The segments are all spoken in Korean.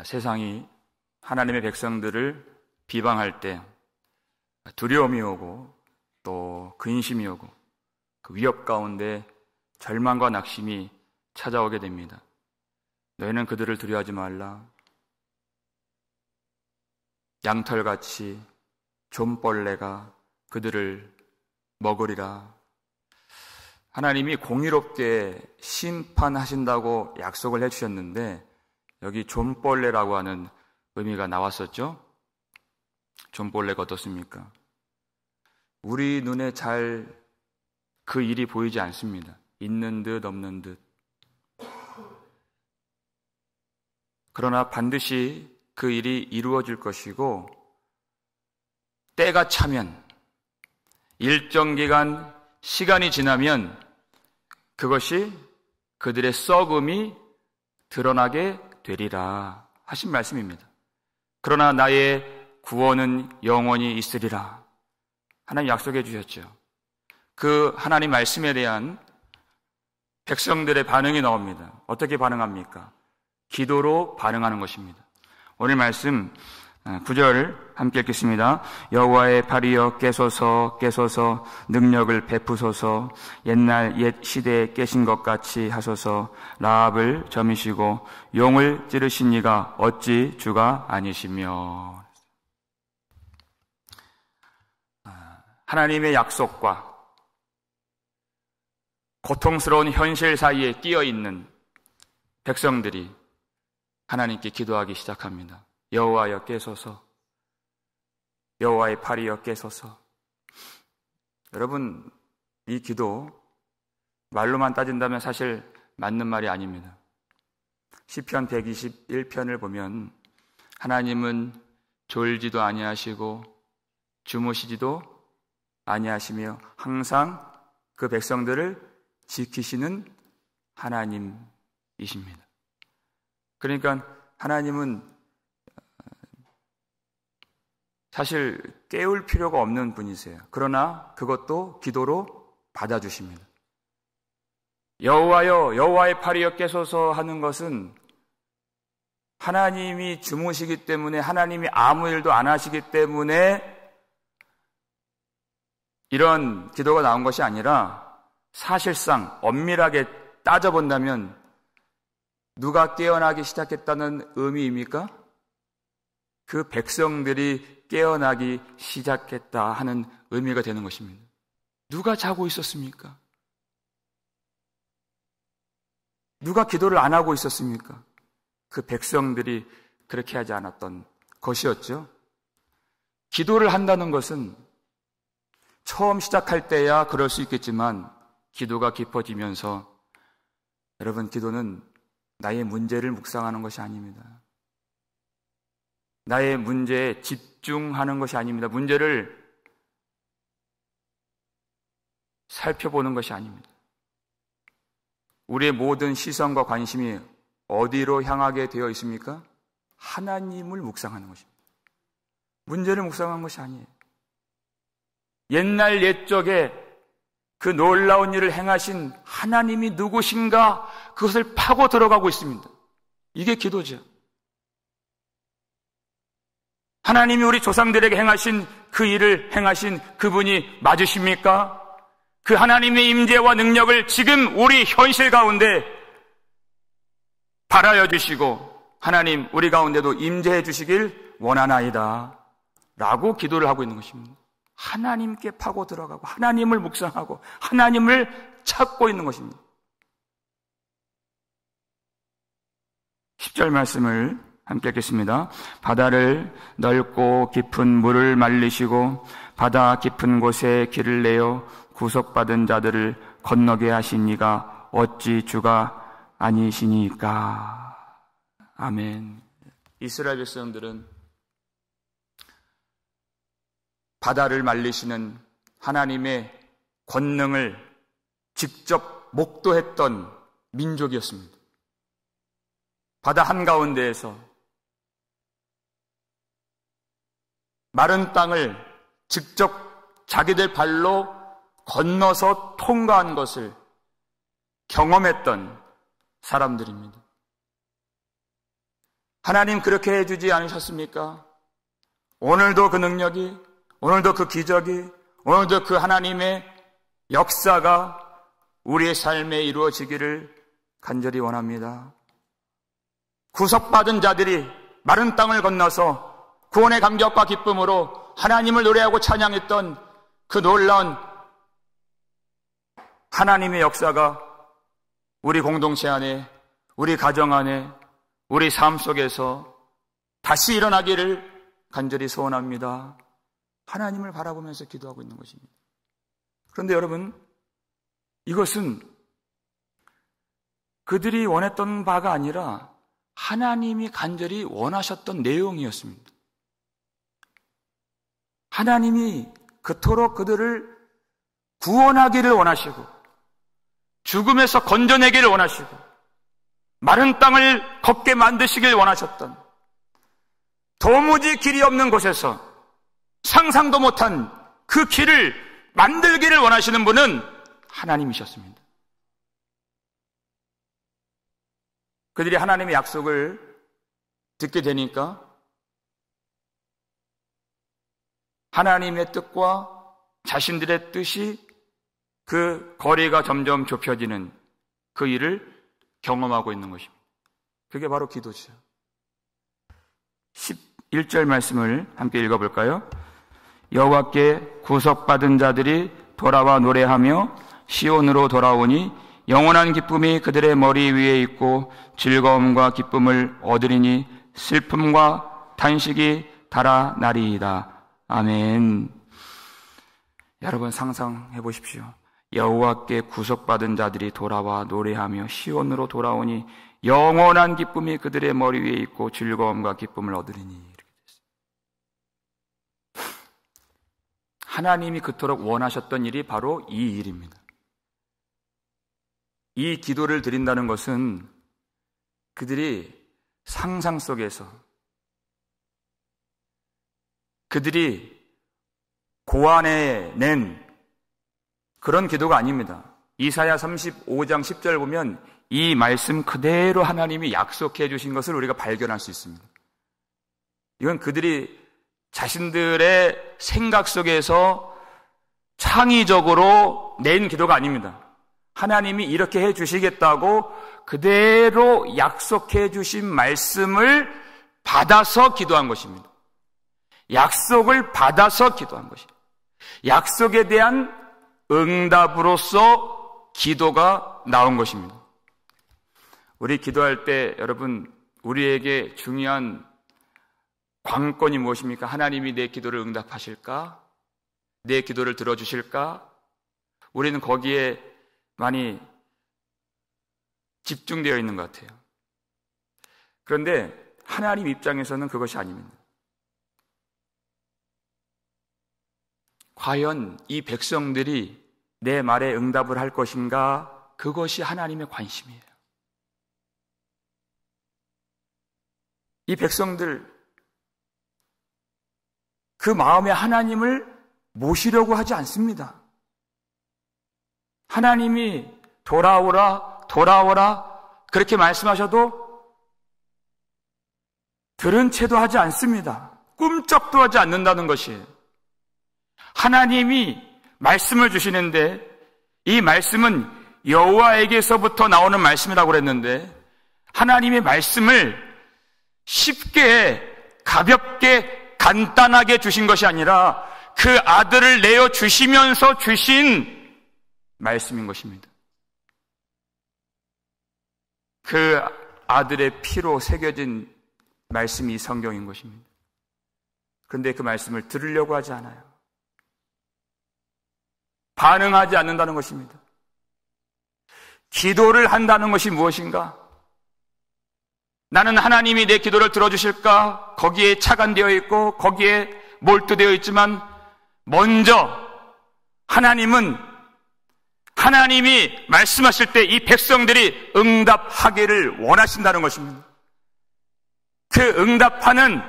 세상이 하나님의 백성들을 비방할 때 두려움이 오고 또 근심이 오고 그 위협 가운데 절망과 낙심이 찾아오게 됩니다. 너희는 그들을 두려워하지 말라. 양털같이 좀벌레가 그들을 먹으리라. 하나님이 공의롭게 심판하신다고 약속을 해주셨는데 여기 좀벌레라고 하는 의미가 나왔었죠. 좀벌레가 어떻습니까? 우리 눈에 잘 그 일이 보이지 않습니다. 있는 듯 없는 듯. 그러나 반드시 그 일이 이루어질 것이고 때가 차면 일정 기간 시간이 지나면 그것이 그들의 썩음이 드러나게 되리라 하신 말씀입니다. 그러나 나의 구원은 영원히 있으리라. 하나님 약속해 주셨죠. 그 하나님 말씀에 대한 백성들의 반응이 나옵니다. 어떻게 반응합니까? 기도로 반응하는 것입니다. 오늘 말씀 9절 함께 읽겠습니다. 여호와의 팔이여 깨소서 깨소서 능력을 베푸소서 옛날 옛 시대에 깨신 것 같이 하소서 라합을 점이시고 용을 찌르신 이가 어찌 주가 아니시며. 하나님의 약속과 고통스러운 현실 사이에 끼어있는 백성들이 하나님께 기도하기 시작합니다. 여호와여 깨소서, 여호와의 팔이여 깨소서. 여러분, 이 기도 말로만 따진다면 사실 맞는 말이 아닙니다. 시편 121편을 보면 하나님은 졸지도 아니하시고 주무시지도 아니하시며 항상 그 백성들을 지키시는 하나님이십니다. 그러니까 하나님은 사실 깨울 필요가 없는 분이세요. 그러나 그것도 기도로 받아주십니다. 여호와여 여호와의 팔이여 깨소서 하는 것은 하나님이 주무시기 때문에, 하나님이 아무 일도 안 하시기 때문에 이런 기도가 나온 것이 아니라 사실상 엄밀하게 따져본다면 누가 깨어나기 시작했다는 의미입니까? 그 백성들이 깨어나기 시작했다 하는 의미가 되는 것입니다. 누가 자고 있었습니까? 누가 기도를 안 하고 있었습니까? 그 백성들이 그렇게 하지 않았던 것이었죠. 기도를 한다는 것은 처음 시작할 때야 그럴 수 있겠지만 기도가 깊어지면서 여러분, 기도는 나의 문제를 묵상하는 것이 아닙니다. 나의 문제에 집중하는 것이 아닙니다. 문제를 살펴보는 것이 아닙니다. 우리의 모든 시선과 관심이 어디로 향하게 되어 있습니까? 하나님을 묵상하는 것입니다. 문제를 묵상하는 것이 아니에요. 옛날 옛적에 그 놀라운 일을 행하신 하나님이 누구신가, 그것을 파고 들어가고 있습니다. 이게 기도죠. 하나님이 우리 조상들에게 행하신 그 일을 행하신 그분이 맞으십니까? 그 하나님의 임재와 능력을 지금 우리 현실 가운데 발하여 주시고 하나님 우리 가운데도 임재해 주시길 원하나이다 라고 기도를 하고 있는 것입니다. 하나님께 파고 들어가고 하나님을 묵상하고 하나님을 찾고 있는 것입니다. 10절 말씀을 함께 읽겠습니다. 바다를 넓고 깊은 물을 말리시고 바다 깊은 곳에 길을 내어 구속받은 자들을 건너게 하신 이가 어찌 주가 아니시니까. 아멘. 이스라엘 백성들은 바다를 말리시는 하나님의 권능을 직접 목도했던 민족이었습니다. 바다 한가운데에서 마른 땅을 직접 자기들 발로 건너서 통과한 것을 경험했던 사람들입니다. 하나님 그렇게 해주지 않으셨습니까? 오늘도 그 능력이, 오늘도 그 기적이, 오늘도 그 하나님의 역사가 우리의 삶에 이루어지기를 간절히 원합니다. 구속받은 자들이 마른 땅을 건너서 구원의 감격과 기쁨으로 하나님을 노래하고 찬양했던 그 놀라운 하나님의 역사가 우리 공동체 안에, 우리 가정 안에, 우리 삶 속에서 다시 일어나기를 간절히 소원합니다. 하나님을 바라보면서 기도하고 있는 것입니다. 그런데 여러분, 이것은 그들이 원했던 바가 아니라 하나님이 간절히 원하셨던 내용이었습니다. 하나님이 그토록 그들을 구원하기를 원하시고 죽음에서 건져내기를 원하시고 마른 땅을 걷게 만드시길 원하셨던, 도무지 길이 없는 곳에서 상상도 못한 그 길을 만들기를 원하시는 분은 하나님이셨습니다. 그들이 하나님의 약속을 듣게 되니까 하나님의 뜻과 자신들의 뜻이 그 거리가 점점 좁혀지는 그 일을 경험하고 있는 것입니다. 그게 바로 기도죠. 11절 말씀을 함께 읽어볼까요? 여호와께 구속받은 자들이 돌아와 노래하며 시온으로 돌아오니 영원한 기쁨이 그들의 머리 위에 있고 즐거움과 기쁨을 얻으리니 슬픔과 탄식이 달아나리이다. 아멘. 여러분 상상해 보십시오. 여호와께 구속받은 자들이 돌아와 노래하며 시온으로 돌아오니 영원한 기쁨이 그들의 머리 위에 있고 즐거움과 기쁨을 얻으리니. 이렇게 됐습니다. 하나님이 그토록 원하셨던 일이 바로 이 일입니다. 이 기도를 드린다는 것은 그들이 상상 속에서, 그들이 고안해낸 그런 기도가 아닙니다. 이사야 35장 10절 보면 이 말씀 그대로 하나님이 약속해 주신 것을 우리가 발견할 수 있습니다. 이건 그들이 자신들의 생각 속에서 창의적으로 낸 기도가 아닙니다. 하나님이 이렇게 해 주시겠다고 그대로 약속해 주신 말씀을 받아서 기도한 것입니다. 약속을 받아서 기도한 것입니다. 약속에 대한 응답으로서 기도가 나온 것입니다. 우리 기도할 때 여러분, 우리에게 중요한 관건이 무엇입니까? 하나님이 내 기도를 응답하실까? 내 기도를 들어주실까? 우리는 거기에 많이 집중되어 있는 것 같아요. 그런데 하나님 입장에서는 그것이 아닙니다. 과연 이 백성들이 내 말에 응답을 할 것인가? 그것이 하나님의 관심이에요. 이 백성들, 그 마음에 하나님을 모시려고 하지 않습니다. 하나님이 돌아오라, 돌아오라 그렇게 말씀하셔도 들은 채도 하지 않습니다. 꿈쩍도 하지 않는다는 것이에요. 하나님이 말씀을 주시는데 이 말씀은 여호와에게서부터 나오는 말씀이라고 그랬는데 하나님의 말씀을 쉽게, 가볍게, 간단하게 주신 것이 아니라 그 아들을 내어 주시면서 주신 말씀인 것입니다. 그 아들의 피로 새겨진 말씀이 성경인 것입니다. 그런데 그 말씀을 들으려고 하지 않아요. 반응하지 않는다는 것입니다. 기도를 한다는 것이 무엇인가? 나는 하나님이 내 기도를 들어주실까? 거기에 착안되어 있고 거기에 몰두되어 있지만 먼저 하나님이 말씀하실 때 이 백성들이 응답하기를 원하신다는 것입니다. 그 응답하는,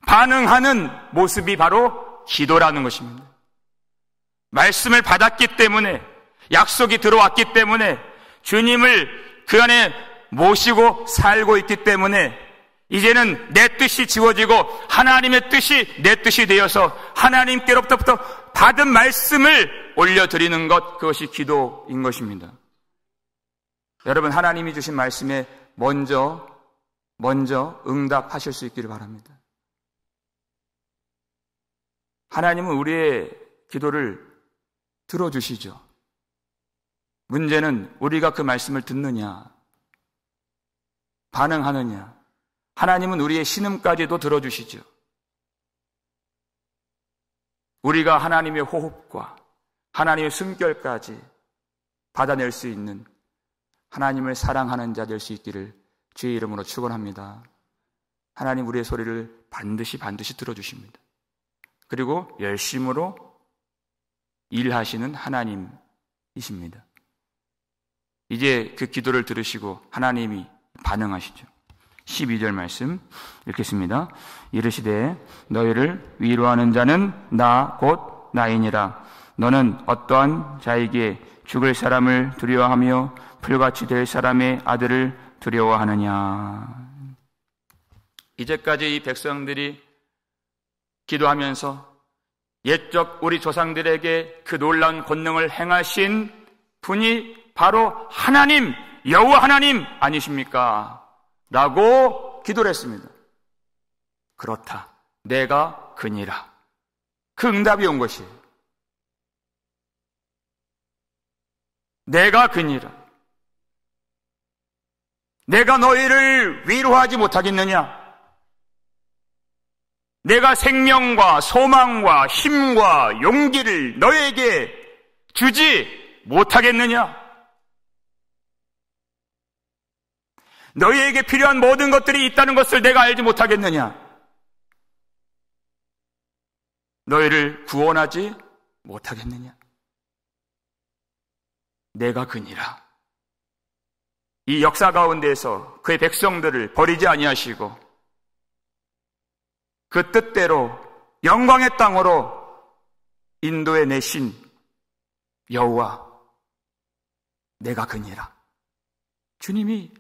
반응하는 모습이 바로 기도라는 것입니다. 말씀을 받았기 때문에, 약속이 들어왔기 때문에, 주님을 그 안에 모시고 살고 있기 때문에 이제는 내 뜻이 지워지고 하나님의 뜻이 내 뜻이 되어서 하나님께로부터 받은 말씀을 올려드리는 것, 그것이 기도인 것입니다. 여러분, 하나님이 주신 말씀에 먼저 응답하실 수 있기를 바랍니다. 하나님은 우리의 기도를 들어주시죠. 문제는 우리가 그 말씀을 듣느냐, 반응하느냐. 하나님은 우리의 신음까지도 들어주시죠. 우리가 하나님의 호흡과 하나님의 숨결까지 받아낼 수 있는 하나님을 사랑하는 자 될 수 있기를 주의 이름으로 축원합니다. 하나님 우리의 소리를 반드시 들어주십니다. 그리고 열심으로 일하시는 하나님이십니다. 이제 그 기도를 들으시고 하나님이 반응하시죠. 12절 말씀 읽겠습니다. 이르시되 너희를 위로하는 자는 나 곧 나이니라. 너는 어떠한 자에게 죽을 사람을 두려워하며 풀같이 될 사람의 아들을 두려워하느냐. 이제까지 이 백성들이 기도하면서 옛적 우리 조상들에게 그 놀라운 권능을 행하신 분이 바로 하나님, 여호와 하나님 아니십니까? 라고 기도를 했습니다. 그렇다. 내가 그니라. 그 응답이 온 것이에요. 내가 그니라. 내가 너희를 위로하지 못하겠느냐? 내가 생명과 소망과 힘과 용기를 너희에게 주지 못하겠느냐? 너희에게 필요한 모든 것들이 있다는 것을 내가 알지 못하겠느냐? 너희를 구원하지 못하겠느냐? 내가 그니라. 이 역사 가운데에서 그의 백성들을 버리지 아니하시고 그 뜻대로 영광의 땅으로 인도해 내신 여호와, 내가 그니라. 주님이,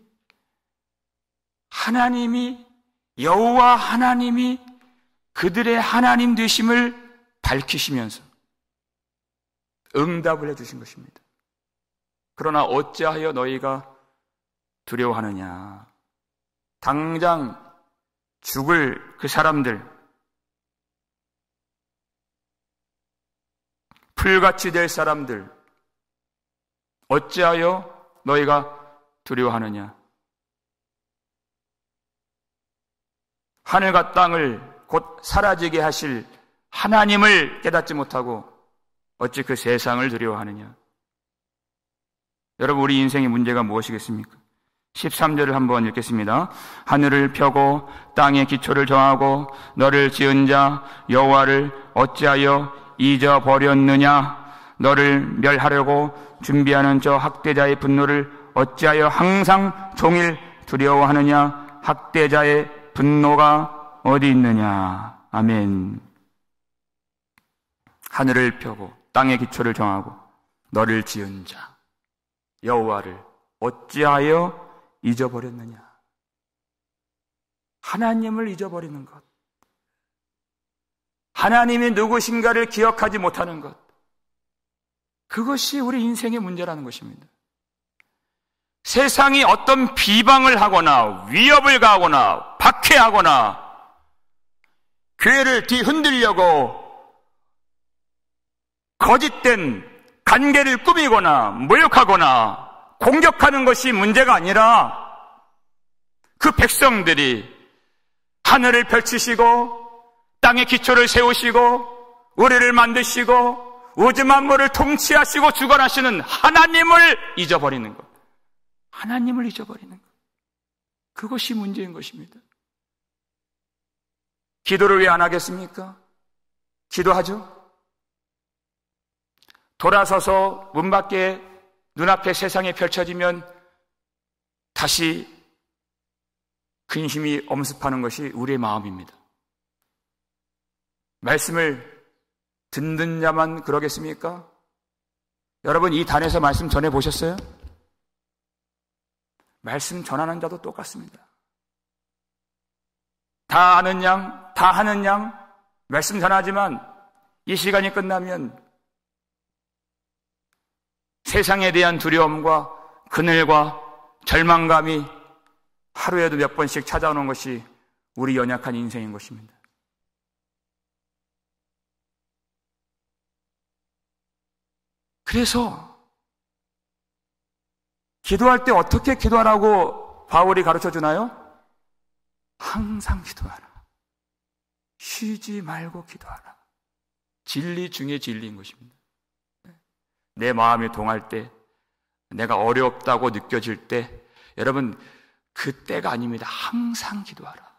하나님이, 여호와 하나님이 그들의 하나님 되심을 밝히시면서 응답을 해주신 것입니다. 그러나 어찌하여 너희가 두려워하느냐? 당장 죽을 그 사람들, 풀같이 될 사람들, 어찌하여 너희가 두려워하느냐? 하늘과 땅을 곧 사라지게 하실 하나님을 깨닫지 못하고 어찌 그 세상을 두려워하느냐? 여러분, 우리 인생의 문제가 무엇이겠습니까? 13절을 한번 읽겠습니다. 하늘을 펴고 땅의 기초를 정하고 너를 지은 자 여호와를 어찌하여 잊어버렸느냐? 너를 멸하려고 준비하는 저 학대자의 분노를 어찌하여 항상 종일 두려워하느냐? 학대자의 분노가 어디 있느냐? 아멘. 하늘을 펴고 땅의 기초를 정하고 너를 지은 자 여호와를 어찌하여 잊어버렸느냐? 하나님을 잊어버리는 것, 하나님이 누구신가를 기억하지 못하는 것, 그것이 우리 인생의 문제라는 것입니다. 세상이 어떤 비방을 하거나 위협을 가하거나 박해하거나 교회를 뒤흔들려고 거짓된 관계를 꾸미거나 모욕하거나 공격하는 것이 문제가 아니라 그 백성들이 하늘을 펼치시고 땅의 기초를 세우시고 우리를 만드시고 우주 만물을 통치하시고 주관하시는 하나님을 잊어버리는 것, 하나님을 잊어버리는 것, 그것이 문제인 것입니다. 기도를 왜 안 하겠습니까? 기도하죠. 돌아서서 문 밖에 눈앞에 세상이 펼쳐지면 다시 근심이 엄습하는 것이 우리의 마음입니다. 말씀을 듣는 자만 그러겠습니까? 여러분, 이 단에서 말씀 전해보셨어요? 말씀 전하는 자도 똑같습니다. 다 아는 양, 다 하는 양, 말씀 전하지만 이 시간이 끝나면 세상에 대한 두려움과 그늘과 절망감이 하루에도 몇 번씩 찾아오는 것이 우리 연약한 인생인 것입니다. 그래서 기도할 때 어떻게 기도하라고 바울이 가르쳐 주나요? 항상 기도하라. 쉬지 말고 기도하라. 진리 중에 진리인 것입니다. 내 마음이 동할 때, 내가 어렵다고 느껴질 때, 여러분 그때가 아닙니다. 항상 기도하라.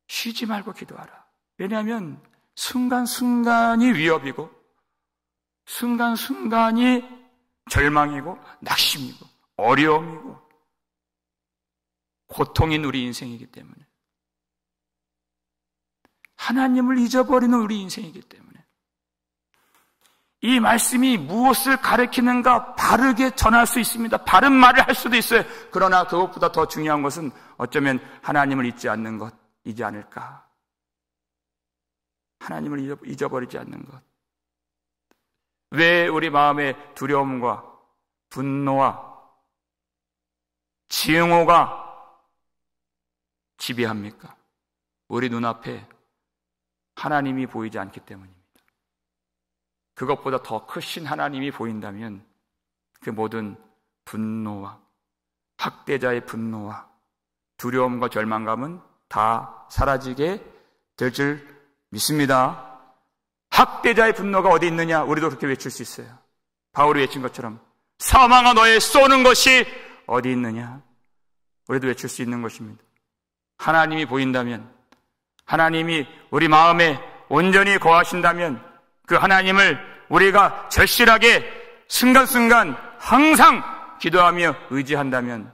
쉬지 말고 기도하라. 왜냐하면 순간순간이 위협이고 순간순간이 절망이고 낙심이고 어려움이고 고통인 우리 인생이기 때문에, 하나님을 잊어버리는 우리 인생이기 때문에 이 말씀이 무엇을 가리키는가 바르게 전할 수 있습니다. 바른 말을 할 수도 있어요. 그러나 그것보다 더 중요한 것은 어쩌면 하나님을 잊지 않는 것이지 않을까. 하나님을 잊어버리지 않는 것. 왜 우리 마음에 두려움과 분노와 증오가 지배합니까? 우리 눈앞에 하나님이 보이지 않기 때문입니다. 그것보다 더 크신 하나님이 보인다면 그 모든 분노와 학대자의 분노와 두려움과 절망감은 다 사라지게 될 줄 믿습니다. 학대자의 분노가 어디 있느냐? 우리도 그렇게 외칠 수 있어요. 바울이 외친 것처럼 사망아 너의 쏘는 것이 어디 있느냐? 우리도 외칠 수 있는 것입니다. 하나님이 보인다면, 하나님이 우리 마음에 온전히 거하신다면 그 하나님을 우리가 절실하게 순간순간 항상 기도하며 의지한다면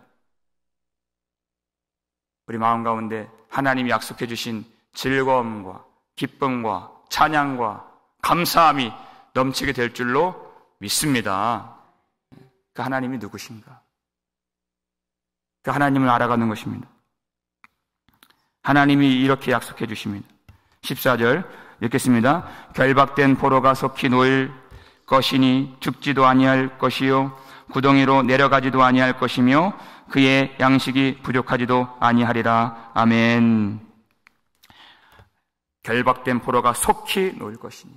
우리 마음 가운데 하나님이 약속해 주신 즐거움과 기쁨과 찬양과 감사함이 넘치게 될 줄로 믿습니다. 그 하나님이 누구신가? 그 하나님을 알아가는 것입니다. 하나님이 이렇게 약속해 주십니다. 14절 읽겠습니다. 결박된 포로가 속히 놓일 것이니 죽지도 아니할 것이요 구덩이로 내려가지도 아니할 것이며 그의 양식이 부족하지도 아니하리라. 아멘. 결박된 포로가 속히 놓일 것이니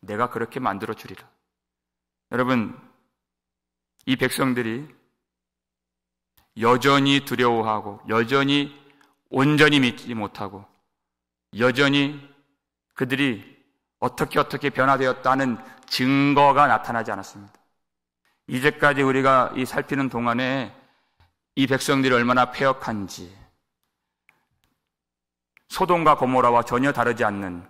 내가 그렇게 만들어 주리라. 여러분, 이 백성들이 여전히 두려워하고 여전히 온전히 믿지 못하고 여전히 그들이 어떻게 변화되었다는 증거가 나타나지 않았습니다. 이제까지 우리가 이 살피는 동안에 이 백성들이 얼마나 패역한지, 소돔과 고모라와 전혀 다르지 않는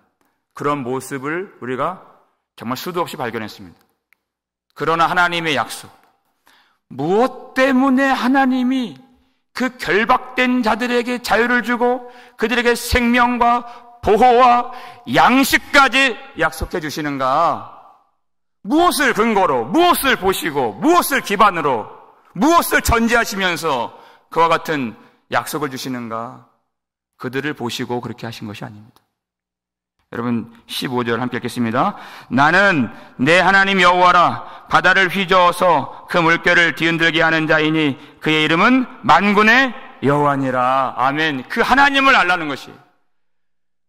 그런 모습을 우리가 정말 수도 없이 발견했습니다. 그러나 하나님의 약속, 무엇 때문에 하나님이 그 결박된 자들에게 자유를 주고 그들에게 생명과 보호와 양식까지 약속해 주시는가? 무엇을 근거로, 무엇을 보시고, 무엇을 기반으로, 무엇을 전제하시면서 그와 같은 약속을 주시는가? 그들을 보시고 그렇게 하신 것이 아닙니다. 여러분 15절 함께 읽겠습니다. 나는 내 하나님 여호와라. 바다를 휘저어서 그 물결을 뒤흔들게 하는 자이니 그의 이름은 만군의 여호와니라. 아멘. 그 하나님을 알라는 것이,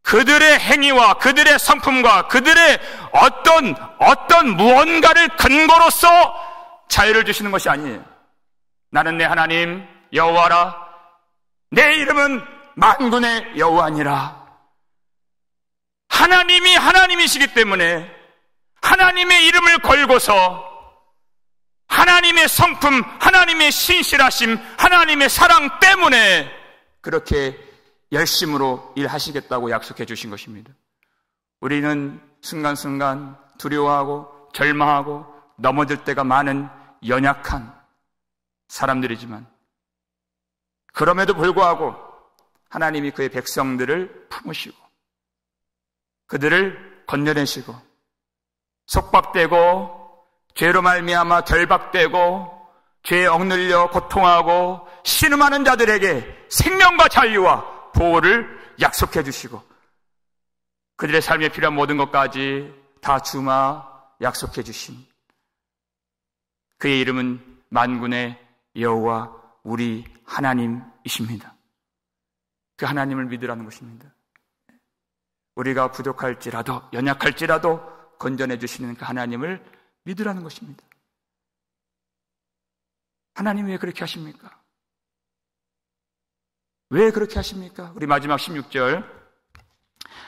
그들의 행위와 그들의 성품과 그들의 어떤 무언가를 근거로서 자유를 주시는 것이 아니에요. 나는 내 하나님 여호와라. 내 이름은 만군의 여호와니라. 하나님이 하나님이시기 때문에 하나님의 이름을 걸고서 하나님의 성품, 하나님의 신실하심, 하나님의 사랑 때문에 그렇게 열심으로 일하시겠다고 약속해 주신 것입니다. 우리는 순간순간 두려워하고 절망하고 넘어질 때가 많은 연약한 사람들이지만 그럼에도 불구하고 하나님이 그의 백성들을 품으시고 그들을 건져내시고 속박되고 죄로 말미암아 결박되고 죄에 억눌려 고통하고 신음하는 자들에게 생명과 자유와 보호를 약속해 주시고 그들의 삶에 필요한 모든 것까지 다 주마 약속해 주신 그의 이름은 만군의 여호와 우리 하나님이십니다. 그 하나님을 믿으라는 것입니다. 우리가 부족할지라도 연약할지라도 건전해 주시는 그 하나님을 믿으라는 것입니다. 하나님 왜 그렇게 하십니까? 왜 그렇게 하십니까? 우리 마지막 16절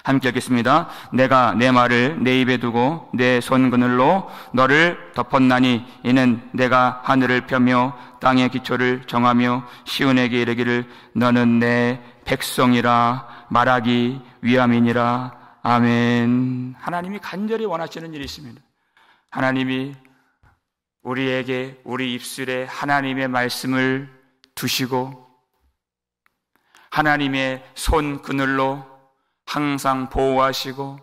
함께 읽겠습니다. 내가 내 말을 내 입에 두고 내 손그늘로 너를 덮었나니 이는 내가 하늘을 펴며 땅의 기초를 정하며 시온에게 이르기를 너는 내 백성이라 말하기 위함이니라. 아멘. 하나님이 간절히 원하시는 일이 있습니다. 하나님이 우리에게 우리 입술에 하나님의 말씀을 두시고 하나님의 손 그늘로 항상 보호하시고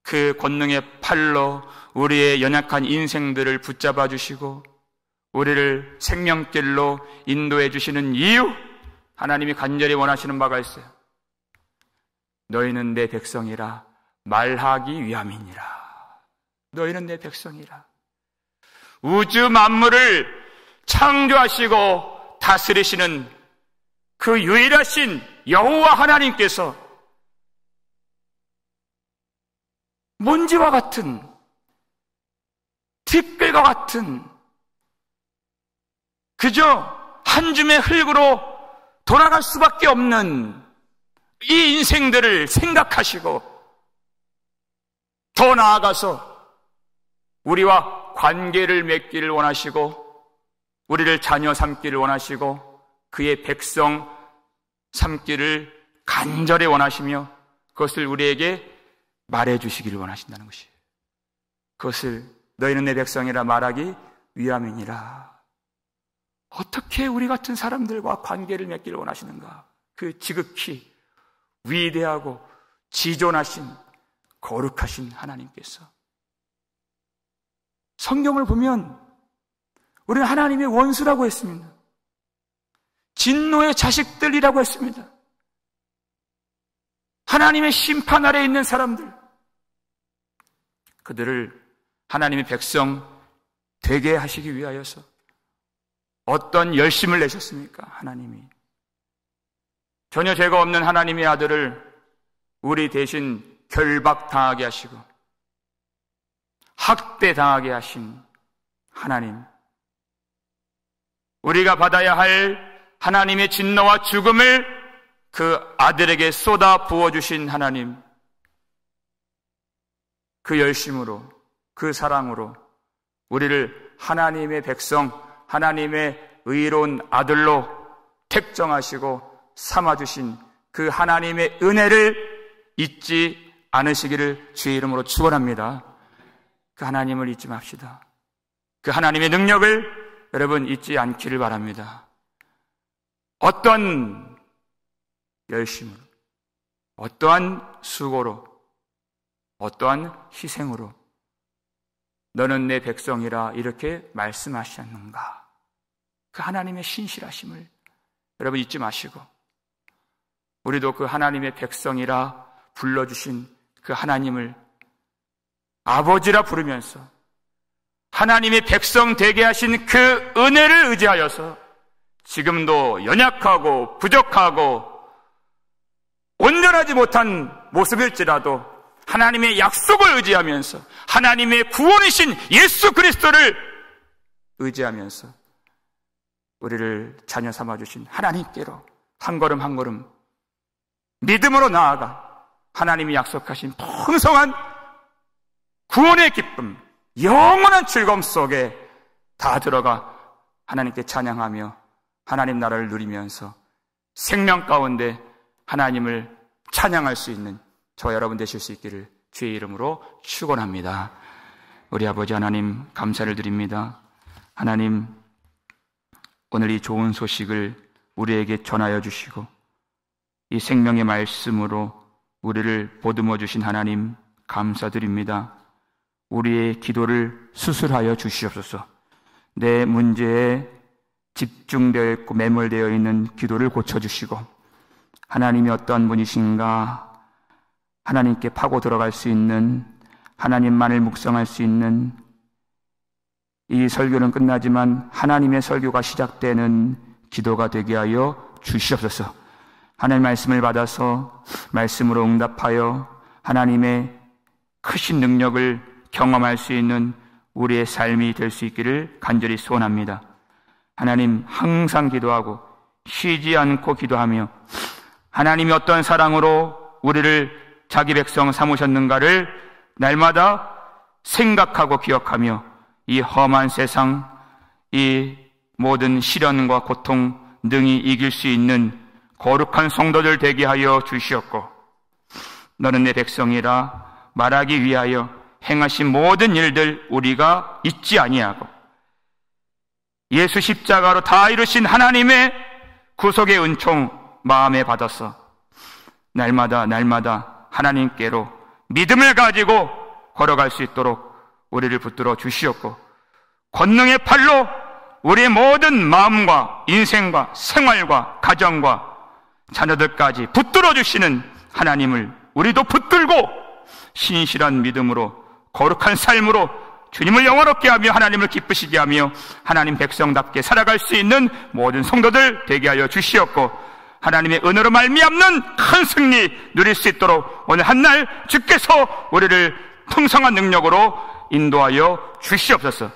그 권능의 팔로 우리의 연약한 인생들을 붙잡아 주시고 우리를 생명길로 인도해 주시는 이유, 하나님이 간절히 원하시는 바가 있어요. 너희는 내 백성이라 말하기 위함이니라. 너희는 내 백성이라. 우주 만물을 창조하시고 다스리시는 그 유일하신 여호와 하나님께서 먼지와 같은 뒷배과 같은 그저 한 줌의 흙으로 돌아갈 수밖에 없는 이 인생들을 생각하시고 더 나아가서 우리와 관계를 맺기를 원하시고 우리를 자녀 삼기를 원하시고 그의 백성 삼기를 간절히 원하시며 그것을 우리에게 말해주시기를 원하신다는 것이에요. 그것을 너희는 내 백성이라 말하기 위함이니라. 어떻게 우리 같은 사람들과 관계를 맺기를 원하시는가? 그 지극히 위대하고 지존하신 거룩하신 하나님께서 성경을 보면 우리는 하나님의 원수라고 했습니다. 진노의 자식들이라고 했습니다. 하나님의 심판 아래에 있는 사람들, 그들을 하나님의 백성 되게 하시기 위하여서 어떤 열심을 내셨습니까? 하나님이 전혀 죄가 없는 하나님의 아들을 우리 대신 결박당하게 하시고 학대당하게 하신 하나님, 우리가 받아야 할 하나님의 진노와 죽음을 그 아들에게 쏟아 부어주신 하나님, 그 열심으로 그 사랑으로 우리를 하나님의 백성, 하나님의 의로운 아들로 택정하시고 삼아주신 그 하나님의 은혜를 잊지 않으시기를 주의 이름으로 축원합니다. 그 하나님을 잊지 맙시다. 그 하나님의 능력을 여러분 잊지 않기를 바랍니다. 어떤 열심으로, 어떠한 수고로, 어떠한 희생으로 너는 내 백성이라 이렇게 말씀하셨는가? 그 하나님의 신실하심을 여러분 잊지 마시고 우리도 그 하나님의 백성이라 불러주신 그 하나님을 아버지라 부르면서 하나님의 백성 되게 하신 그 은혜를 의지하여서 지금도 연약하고 부족하고 온전하지 못한 모습일지라도 하나님의 약속을 의지하면서 하나님의 구원이신 예수 그리스도를 의지하면서 우리를 자녀 삼아주신 하나님께로 한 걸음 한 걸음 믿음으로 나아가 하나님이 약속하신 풍성한 구원의 기쁨, 영원한 즐거움 속에 다 들어가 하나님께 찬양하며 하나님 나라를 누리면서 생명 가운데 하나님을 찬양할 수 있는 저와 여러분 되실 수 있기를 주의 이름으로 축원합니다. 우리 아버지 하나님 감사를 드립니다. 하나님 오늘 이 좋은 소식을 우리에게 전하여 주시고 이 생명의 말씀으로 우리를 보듬어 주신 하나님 감사드립니다. 우리의 기도를 수술하여 주시옵소서. 내 문제에 집중되어 있고 매몰되어 있는 기도를 고쳐주시고, 하나님이 어떤 분이신가, 하나님께 파고 들어갈 수 있는, 하나님만을 묵상할 수 있는, 이 설교는 끝나지만 하나님의 설교가 시작되는 기도가 되게 하여 주시옵소서. 하나님의 말씀을 받아서 말씀으로 응답하여 하나님의 크신 능력을 경험할 수 있는 우리의 삶이 될 수 있기를 간절히 소원합니다. 하나님, 항상 기도하고 쉬지 않고 기도하며 하나님이 어떤 사랑으로 우리를 자기 백성 삼으셨는가를 날마다 생각하고 기억하며 이 험한 세상, 이 모든 시련과 고통 능히 이길 수 있는 거룩한 성도들 되게 하여 주시옵고, 너는 내 백성이라 말하기 위하여 행하신 모든 일들 우리가 잊지 아니하고, 예수 십자가로 다 이루신 하나님의 구속의 은총 마음에 받아서 날마다 하나님께로 믿음을 가지고 걸어갈 수 있도록 우리를 붙들어 주시옵고, 권능의 팔로 우리의 모든 마음과 인생과 생활과 가정과 자녀들까지 붙들어 주시는 하나님을 우리도 붙들고 신실한 믿음으로 거룩한 삶으로 주님을 영화롭게 하며 하나님을 기쁘시게 하며 하나님 백성답게 살아갈 수 있는 모든 성도들 되게 하여 주시옵고, 하나님의 은혜로 말미암는 큰 승리 누릴 수 있도록 오늘 한날 주께서 우리를 풍성한 능력으로 인도하여 주시옵소서.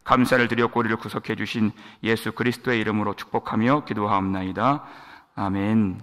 감사를 드렸고 우리를 구속해 주신 예수 그리스도의 이름으로 축복하며 기도하옵나이다. 아멘.